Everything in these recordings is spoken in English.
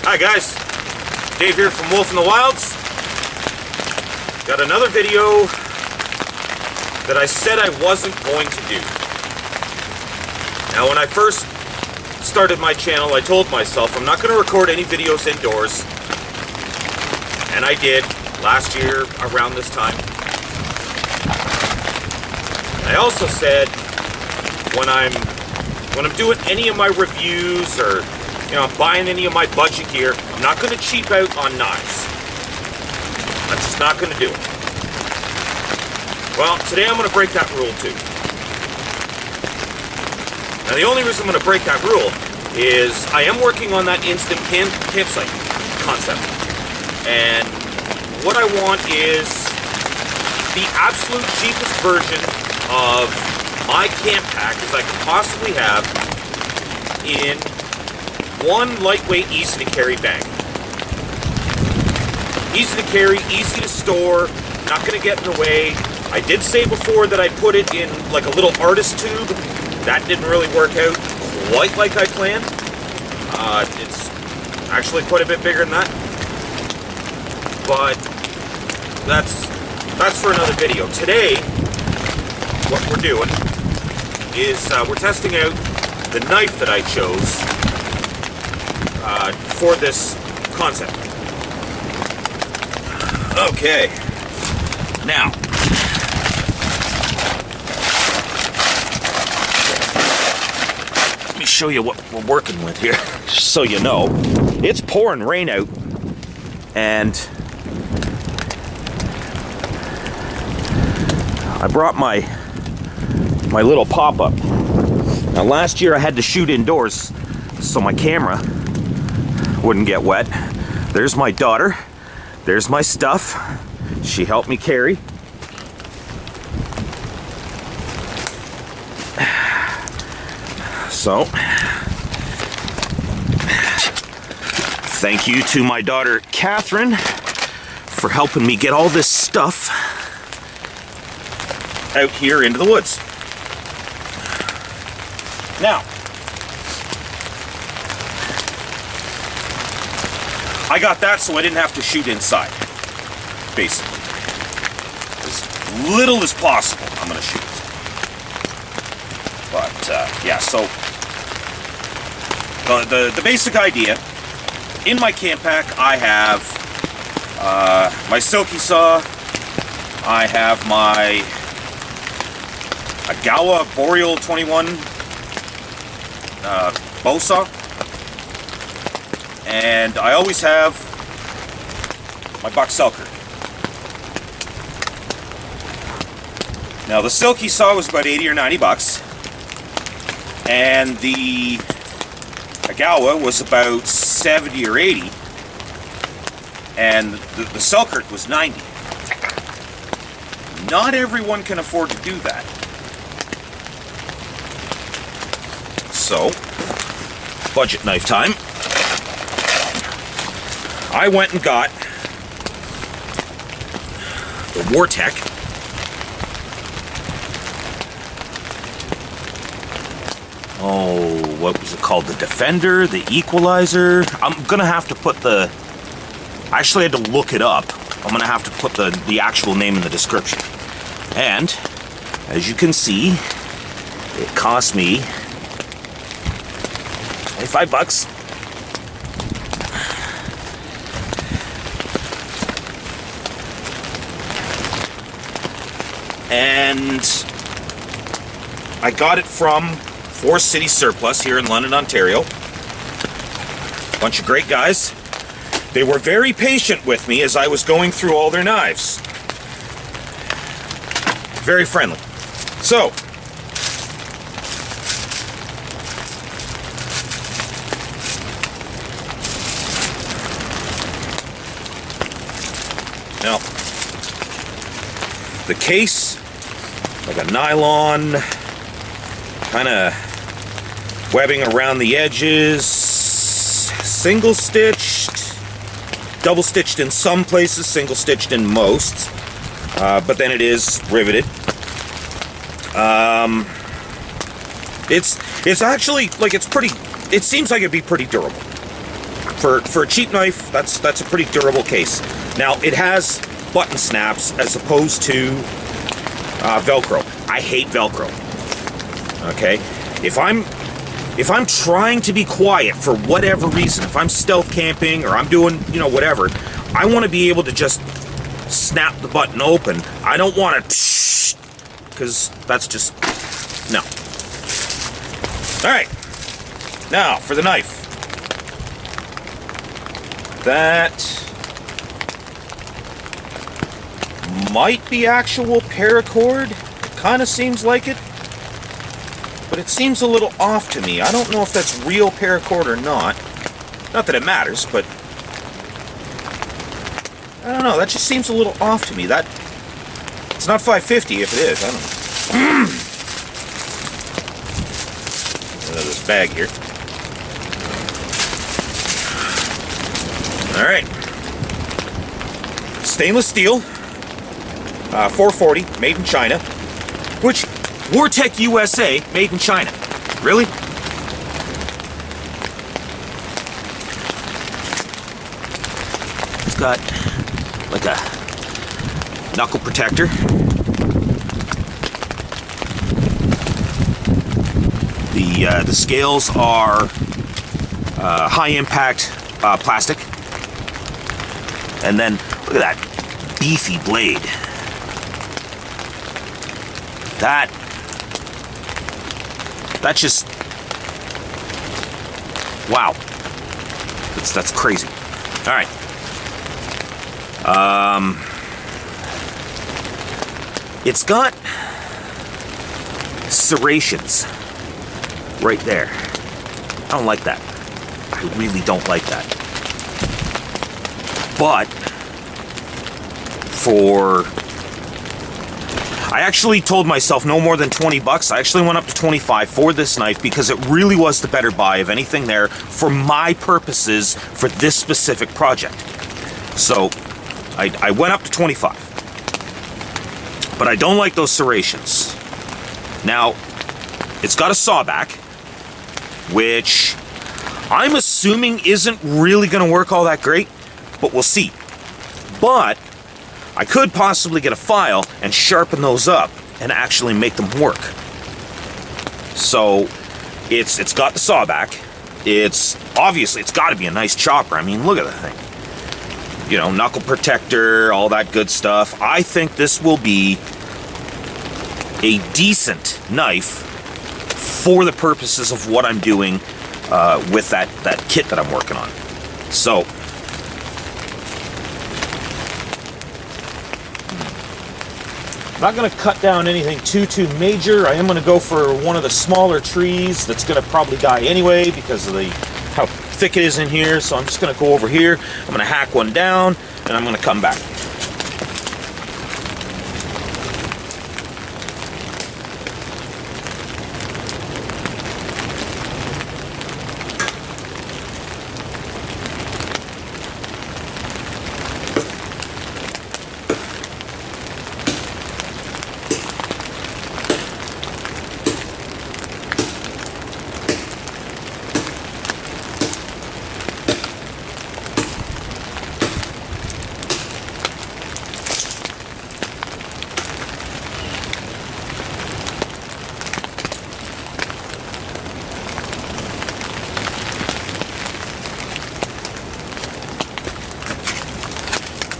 Hi guys, Dave here from Wolf in the Wilds. Got another video that I said I wasn't going to do. Now when I first started my channel, I told myself I'm not going to record any videos indoors. And I did last year around this time. I also said when I'm doing any of my reviews or I'm buying any of my budget gear, I'm not going to cheap out on knives. I'm just not going to do it. Well, today I'm going to break that rule too. Now the only reason I'm going to break that rule is I am working on that instant campsite concept. And what I want is the absolute cheapest version of my camp pack as I can possibly have in one lightweight, easy to carry bag. Easy to carry, easy to store, not going to get in the way. I did say before that I put it in like a little artist tube. That didn't really work out quite like I planned. It's actually quite a bit bigger than that. But that's for another video. Today, what we're doing is we're testing out the knife that I chose for this concept. Okay, now let me show you what we're working with here, so you know. It's pouring rain out, and I brought my little pop-up. Now last year I had to shoot indoors so my camera wouldn't get wet. There's my daughter. There's my stuff. She helped me carry. So, thank you to my daughter Catherine for helping me get all this stuff out here into the woods. Now, I got that so I didn't have to shoot inside, basically. As little as possible, I'm going to shoot. But, yeah, so, the basic idea, in my camp pack, I have my silky saw, I have my Agawa Boreal 21 bow saw, and I always have my buck selker. Now the silky saw was about 80 or 90 bucks, and the Agawa was about 70 or 80, and the Selkirk was 90. Not everyone can afford to do that. So, budget knife time. I went and got the Wartech what was it called? The Defender, the Equalizer. I'm gonna have to put the, I actually had to look it up. I'm gonna have to put the actual name in the description. And as you can see, it cost me 25 bucks. And I got it from Forest City Surplus here in London, Ontario. Bunch of great guys. They were very patient with me as I was going through all their knives. Very friendly. So, now, the case, like a nylon, kind of webbing around the edges, single stitched, double stitched in some places, single stitched in most, but then it is riveted. It's actually, like, it's pretty, it seems like it'd be pretty durable. For a cheap knife, that's a pretty durable case. Now, it has button snaps as opposed to Velcro. I hate Velcro. Okay? If I'm trying to be quiet for whatever reason, if I'm stealth camping or I'm doing, you know, whatever, I want to be able to just snap the button open. I don't want to, because that's just, no. All right. Now, for the knife. That might be actual paracord. It kind of seems like it. But it seems a little off to me. I don't know if that's real paracord or not. Not that it matters, but I don't know. That just seems a little off to me. That it's not 550 if it is. I don't know. This bag here. All right. Stainless steel. 440, made in China. Which Wartech USA, made in China. Really? It's got like a knuckle protector. The scales are high impact plastic. And then look at that beefy blade. That's just, wow. That's crazy. All right. It's got serrations right there. I don't like that. I really don't like that. But I actually told myself no more than 20 bucks. I actually went up to 25 for this knife because it really was the better buy of anything there for my purposes for this specific project. So I went up to 25. But I don't like those serrations. Now, it's got a sawback, which I'm assuming isn't really going to work all that great, but we'll see. But I could possibly get a file and sharpen those up and actually make them work. So it's got the sawback. It's got to be a nice chopper. I mean, look at that thing. You know, knuckle protector, all that good stuff. I think this will be a decent knife for the purposes of what I'm doing with that kit that I'm working on. So I'm not going to cut down anything too major. I am going to go for one of the smaller trees that's going to probably die anyway because of how thick it is in here. So I'm just going to go over here. I'm going to hack one down and I'm going to come back.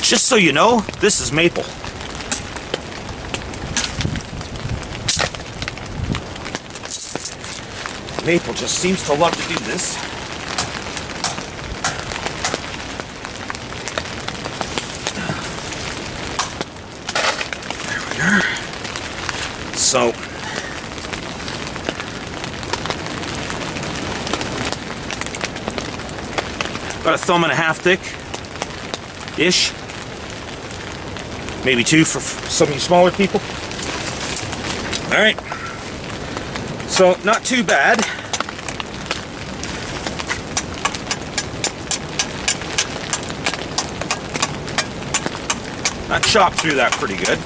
Just so you know, this is maple. Maple just seems to love to do this. There we are. So, about a thumb and a half thick-ish. Maybe two for some of you smaller people. All right. So, not too bad. I chopped through that pretty good.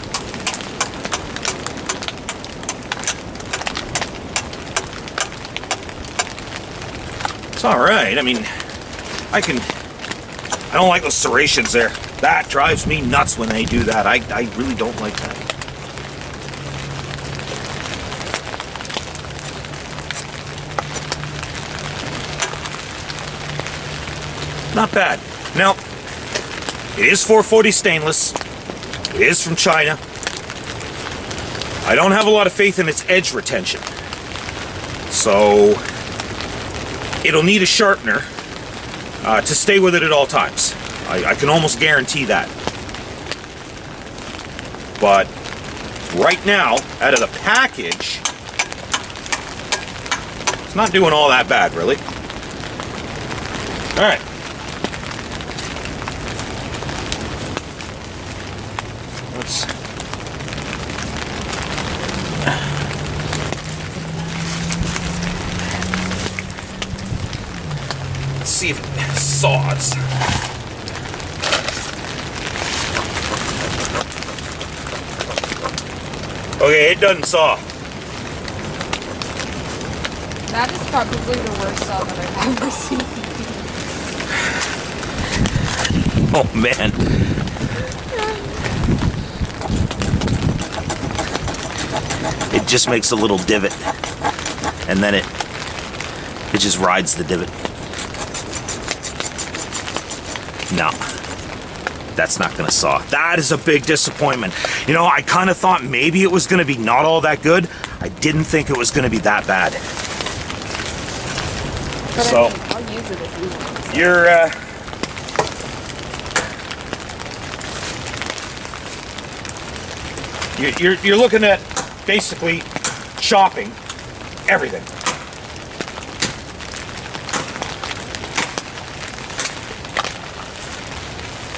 It's all right. I mean, I don't like those serrations there. That drives me nuts when they do that. I really don't like that. Not bad. Now, it is 440 stainless. It is from China. I don't have a lot of faith in its edge retention. So, it'll need a sharpener to stay with it at all times. I can almost guarantee that. But right now, out of the package, it's not doing all that bad, really. All right. Let's see if it saws. Okay, it doesn't saw. That is probably the worst saw that I've ever seen. Oh man. It just makes a little divot, and then it just rides the divot. No, that's not gonna saw. That is a big disappointment. You know, I kind of thought maybe it was gonna be not all that good. I didn't think it was gonna be that bad. But So, I mean, I'll use it if you want. You're looking at basically chopping everything.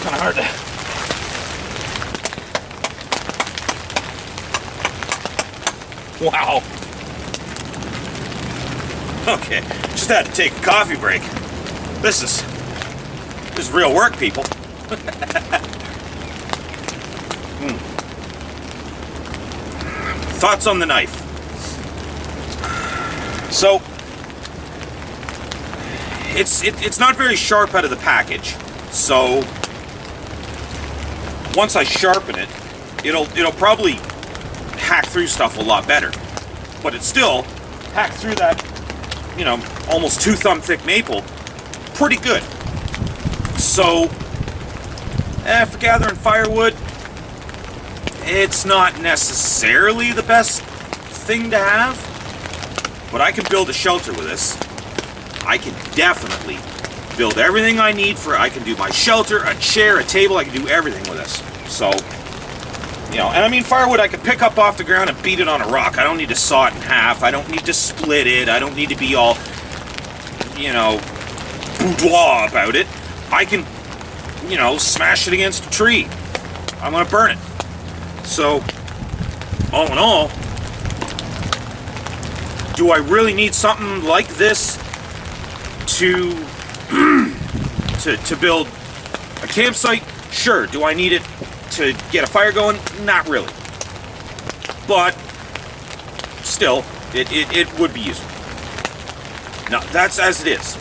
Kind of hard to... Wow. Okay, just had to take a coffee break. This is real work, people. Thoughts on the knife? So, it's not very sharp out of the package. So, once I sharpen it, it'll probably hack through stuff a lot better. But it still hacked through that, you know, almost 2 thumb thick maple pretty good. So, for gathering firewood, it's not necessarily the best thing to have, but I can build a shelter with this. I can definitely build everything I need for it. I can do my shelter, a chair, a table, I can do everything with this. So, you know, and I mean firewood I can pick up off the ground and beat it on a rock. I don't need to saw it in half. I don't need to split it. I don't need to be all, you know, boudoir about it. I can, you know, smash it against a tree. I'm gonna burn it. So, all in all, do I really need something like this to to build a campsite? Sure. Do I need it to get a fire going? Not really. But still, it would be useful. Now, that's as it is.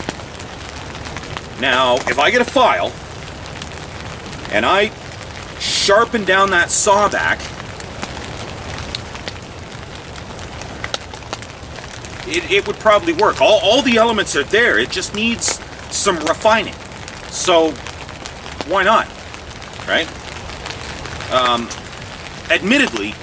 Now, if I get a file and I sharpen down that saw back, it would probably work. All the elements are there. It just needs some refining. So, why not? Right? Admittedly,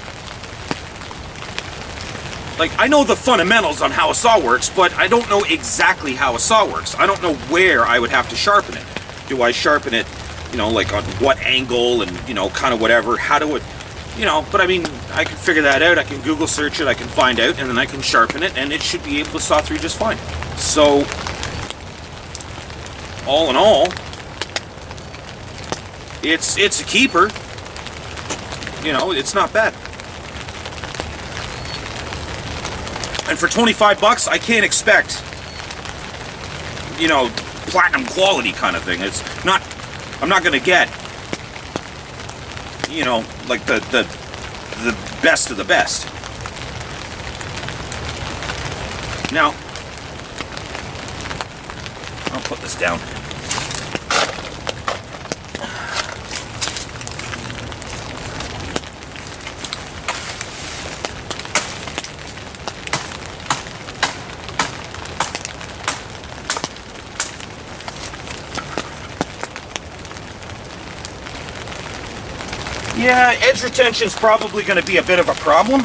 like, I know the fundamentals on how a saw works, but I don't know exactly how a saw works. I don't know where I would have to sharpen it. Do I sharpen it, you know, like on what angle and, you know, kind of whatever? How do it, you know, but I mean, I can figure that out. I can Google search it, I can find out, and then I can sharpen it, and it should be able to saw through just fine. So, all in all, it's a keeper. You know, it's not bad. And for 25 bucks, I can't expect, you know, platinum quality kind of thing. It's not, I'm not gonna get, you know, like the best of the best. Now, I'll put this down. Yeah, edge retention's probably going to be a bit of a problem.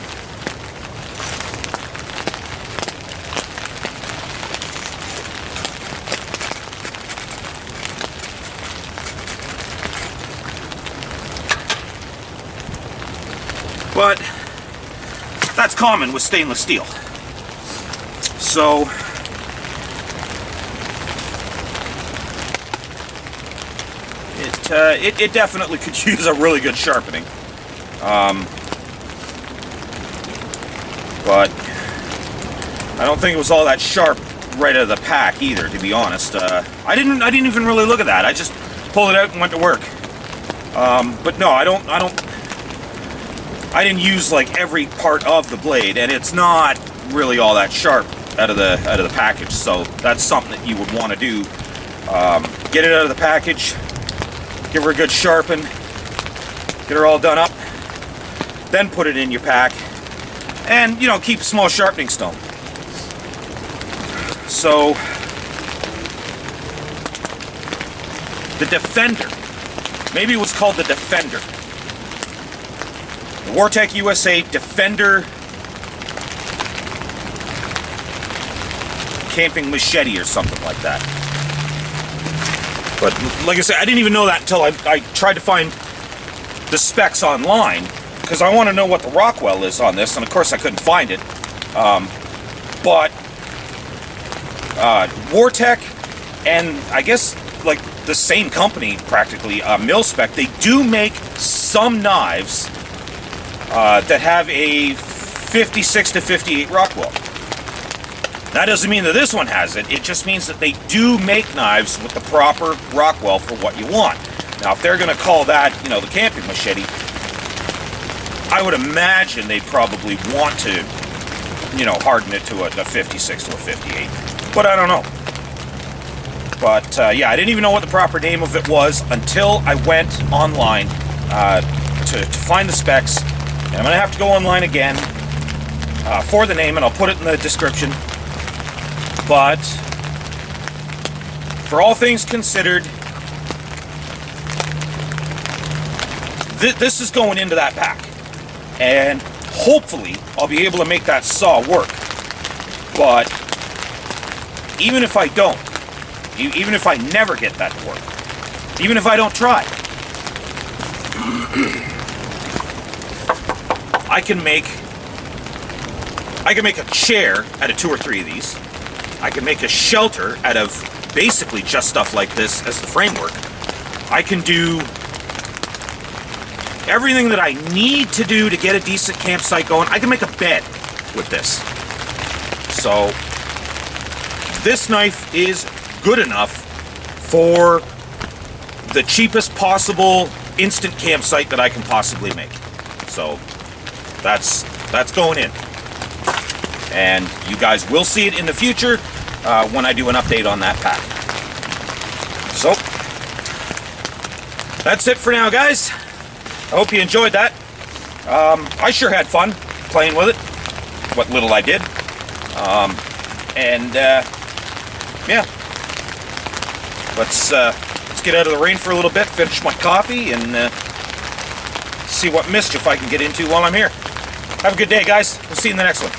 But that's common with stainless steel. So it definitely could use a really good sharpening. But I don't think it was all that sharp right out of the pack either, to be honest. I didn't even really look at that. I just pulled it out and went to work. But no, I didn't use like every part of the blade, and it's not really all that sharp out of the package. So that's something that you would want to do. Get it out of the package, give her a good sharpen, get her all done up, then put it in your pack, and, you know, keep a small sharpening stone. So the Defender, maybe it was called the Defender. The Wartech USA Defender camping machete or something like that. But like I said, I didn't even know that until I tried to find the specs online, because I want to know what the Rockwell is on this, and of course I couldn't find it. But Wartech, and I guess like the same company practically, Mil-Spec, they do make some knives that have a 56 to 58 Rockwell. That doesn't mean that this one has it. It just means that they do make knives with the proper Rockwell for what you want. Now, if they're going to call that, you know, the camping machete, I would imagine they'd probably want to, you know, harden it to a 56 to a 58. But I don't know. But yeah, I didn't even know what the proper name of it was until I went online to find the specs. And I'm going to have to go online again for the name, and I'll put it in the description. But for all things considered, this is going into that pack. And hopefully I'll be able to make that saw work. But even if I don't, even if I never get that to work, even if I don't try, I can make a chair out of 2 or 3 of these. I can make a shelter out of basically just stuff like this as the framework. I can do everything that I need to do to get a decent campsite going. I can make a bed with this. So this knife is good enough for the cheapest possible instant campsite that I can possibly make. So that's going in. And you guys will see it in the future when I do an update on that pack. So that's it for now, guys. I hope you enjoyed that. I sure had fun playing with it, what little I did. Yeah, let's get out of the rain for a little bit, finish my coffee, and see what mischief I can get into while I'm here. Have a good day, guys. We'll see you in the next one.